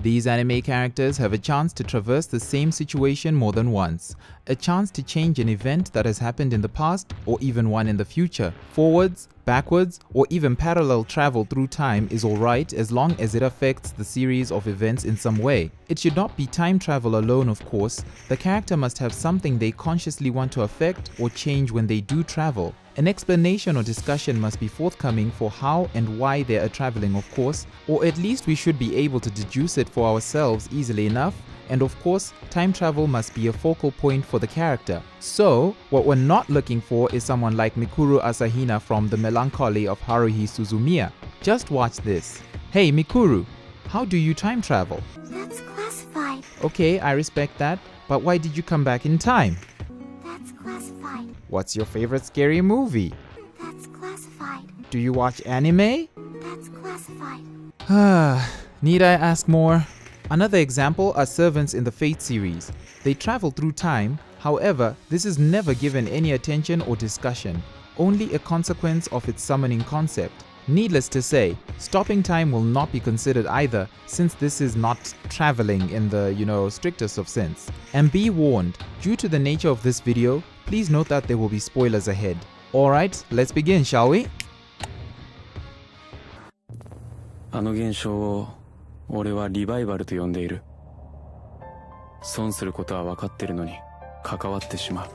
These anime characters have a chance to traverse the same situation more than once, a chance to change an event that has happened in the past or even one in the future. Forwards, backwards, or even parallel travel through time is alright as long as it affects the series of events in some way. It should not be time travel alone, of course. The character must have something they consciously want to affect or change when they do travel. An explanation or discussion must be forthcoming for how and why they are traveling, of course, or at least we should be able to deduce it for ourselves easily enough. And of course, time travel must be a focal point for the character. So, what we're not looking for is someone like Mikuru Asahina from The Melancholy of Haruhi Suzumiya. Just watch this. Hey Mikuru, how do you time travel? That's classified. Okay, I respect that, but why did you come back in time? That's classified. What's your favorite scary movie? That's classified. Do you watch anime? That's classified. Need I ask more? Another example are servants in the Fate series. They travel through time, however, this is never given any attention or discussion, only a consequence of its summoning concept. Needless to say, stopping time will not be considered either, since this is not traveling in the, strictest of sense. And be warned, due to the nature of this video, please note that there will be spoilers ahead. Alright, let's begin, shall we? あの現象を俺はリバイバルと呼んでいる。損することは分かってるのに関わってしまう。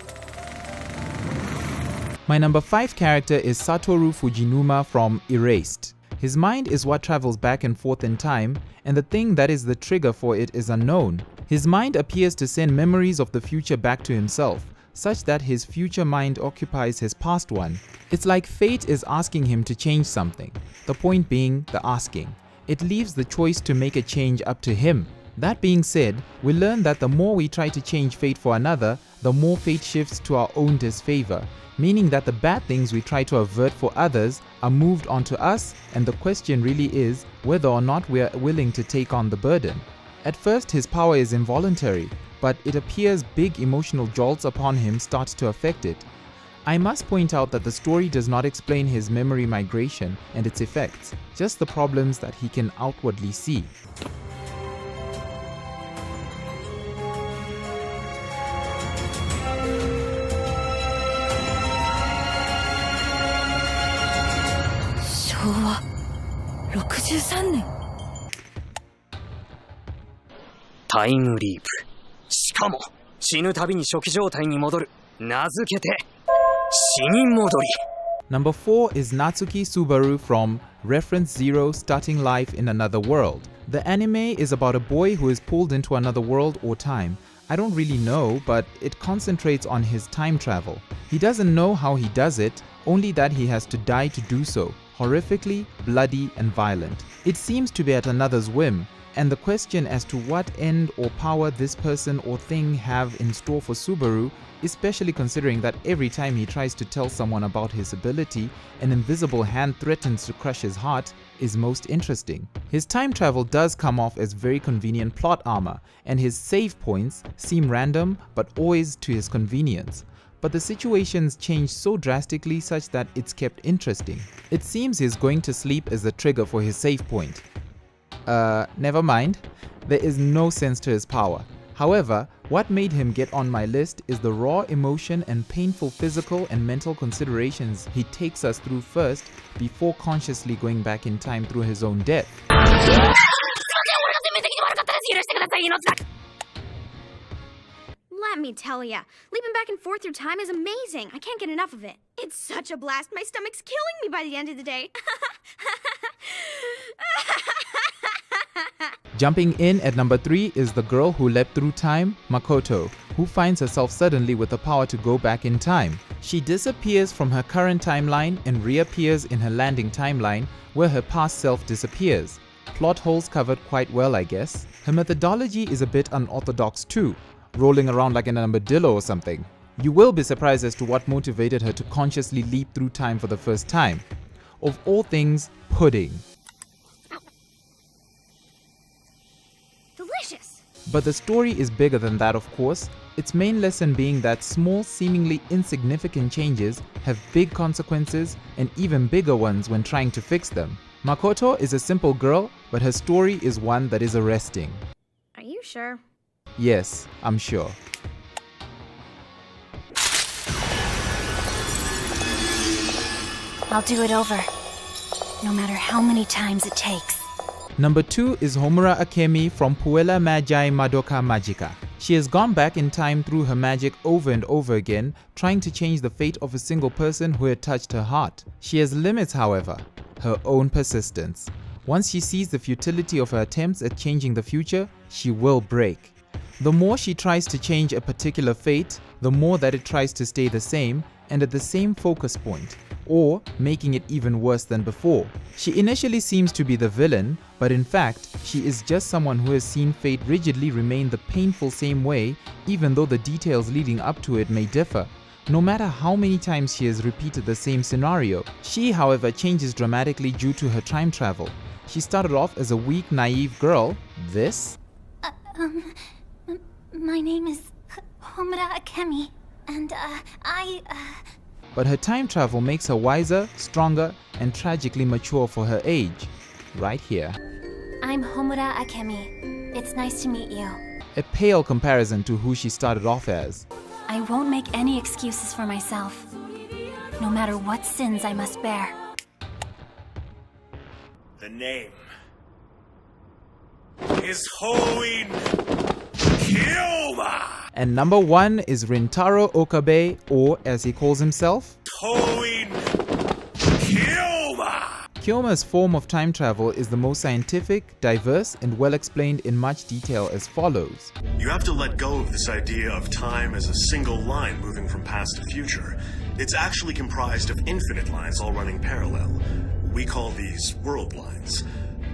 My number 5 character is Satoru Fujinuma from Erased. His mind is what travels back and forth in time, and the thing that is the trigger for it is unknown. His mind appears to send memories of the future back to himself, such that his future mind occupies his past one. It's like fate is asking him to change something. The point being the asking. It leaves the choice to make a change up to him. That being said, we learn that the more we try to change fate for another, the more fate shifts to our own disfavor, meaning that the bad things we try to avert for others are moved onto us, and the question really is whether or not we are willing to take on the burden. At first, his power is involuntary, but it appears big emotional jolts upon him start to affect it. I must point out that the story does not explain his memory migration and its effects, just the problems that he can outwardly see. Time leap. しかも死ぬたびに初期状態に戻る。名付けて死に戻り。 Number 4 is Natsuki Subaru from Reference Zero Starting Life in Another World. The anime is about a boy who is pulled into another world or time. I don't really know, but it concentrates on his time travel. He doesn't know how he does it, only that he has to die to do so, horrifically, bloody and violent. It seems to be at another's whim, and the question as to what end or power this person or thing have in store for Subaru, especially considering that every time he tries to tell someone about his ability, an invisible hand threatens to crush his heart, is most interesting. His time travel does come off as very convenient plot armor, and his save points seem random but always to his convenience. But the situations change so drastically such that it's kept interesting. It seems he's going to sleep as the trigger for his save point. Never mind. There is no sense to his power. However, what made him get on my list is the raw emotion and painful physical and mental considerations he takes us through first before consciously going back in time through his own death. Let me tell ya, leaping back and forth through time is amazing. I can't get enough of it. It's such a blast. My stomach's killing me by the end of the day. Jumping in at number 3 is the girl who leapt through time, Makoto, who finds herself suddenly with the power to go back in time. She disappears from her current timeline and reappears in her landing timeline, where her past self disappears. Plot holes covered quite well, I guess. Her methodology is a bit unorthodox too, rolling around like an armadillo or something. You will be surprised as to what motivated her to consciously leap through time for the first time. Of all things, pudding. Delicious! But the story is bigger than that, of course, its main lesson being that small, seemingly insignificant changes have big consequences and even bigger ones when trying to fix them. Makoto is a simple girl, but her story is one that is arresting. Are you sure? Yes, I'm sure. I'll do it over, no matter how many times it takes. Number 2 is Homura Akemi from Puella Magi Madoka Magica. She has gone back in time through her magic over and over again, trying to change the fate of a single person who had touched her heart. She has limits, however, her own persistence. Once she sees the futility of her attempts at changing the future, she will break. The more she tries to change a particular fate, the more that it tries to stay the same and at the same focus point, or making it even worse than before. She initially seems to be the villain, but in fact, she is just someone who has seen fate rigidly remain the painful same way, even though the details leading up to it may differ. No matter how many times she has repeated the same scenario, she, however, changes dramatically due to her time travel. She started off as a weak, naive girl. This? My name is Homura Akemi, and But her time travel makes her wiser, stronger, and tragically mature for her age. Right here. I'm Homura Akemi. It's nice to meet you. A pale comparison to who she started off as. I won't make any excuses for myself, no matter what sins I must bear. The name is Hoin Kyoma! And number 1 is Rintaro Okabe, or as he calls himself, Hoin Kyoma! Kyoma's form of time travel is the most scientific, diverse, and well explained in much detail as follows. You have to let go of this idea of time as a single line moving from past to future. It's actually comprised of infinite lines all running parallel. We call these world lines.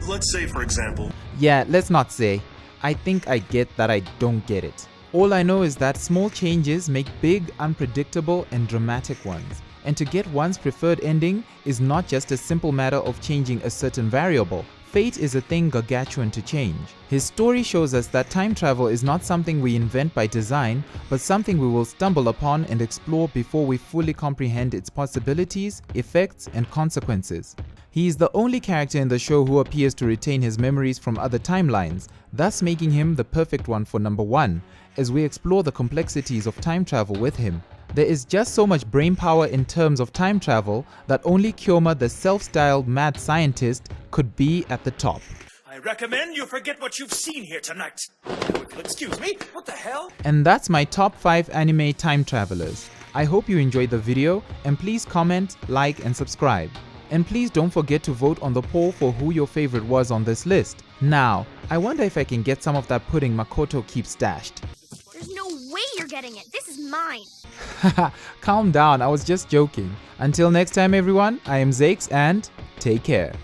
Let's say, for example... Yeah, let's not say. I think I get that I don't get it. All I know is that small changes make big, unpredictable, and dramatic ones. And to get one's preferred ending is not just a simple matter of changing a certain variable. Fate is a thing gargantuan to change. His story shows us that time travel is not something we invent by design, but something we will stumble upon and explore before we fully comprehend its possibilities, effects, and consequences. He is the only character in the show who appears to retain his memories from other timelines, thus making him the perfect one for number 1, as we explore the complexities of time travel with him. There is just so much brainpower in terms of time travel that only Kyoma, the self-styled mad scientist, could be at the top. I recommend you forget what you've seen here tonight. Now, if you'll excuse me, what the hell? And that's my top 5 anime time travelers. I hope you enjoyed the video, and please comment, like, and subscribe. And please don't forget to vote on the poll for who your favorite was on this list. Now, I wonder if I can get some of that pudding Makoto keeps stashed. There's no way you're getting it. This is mine. Haha, calm down, I was just joking. Until next time everyone, I am Zakes and take care.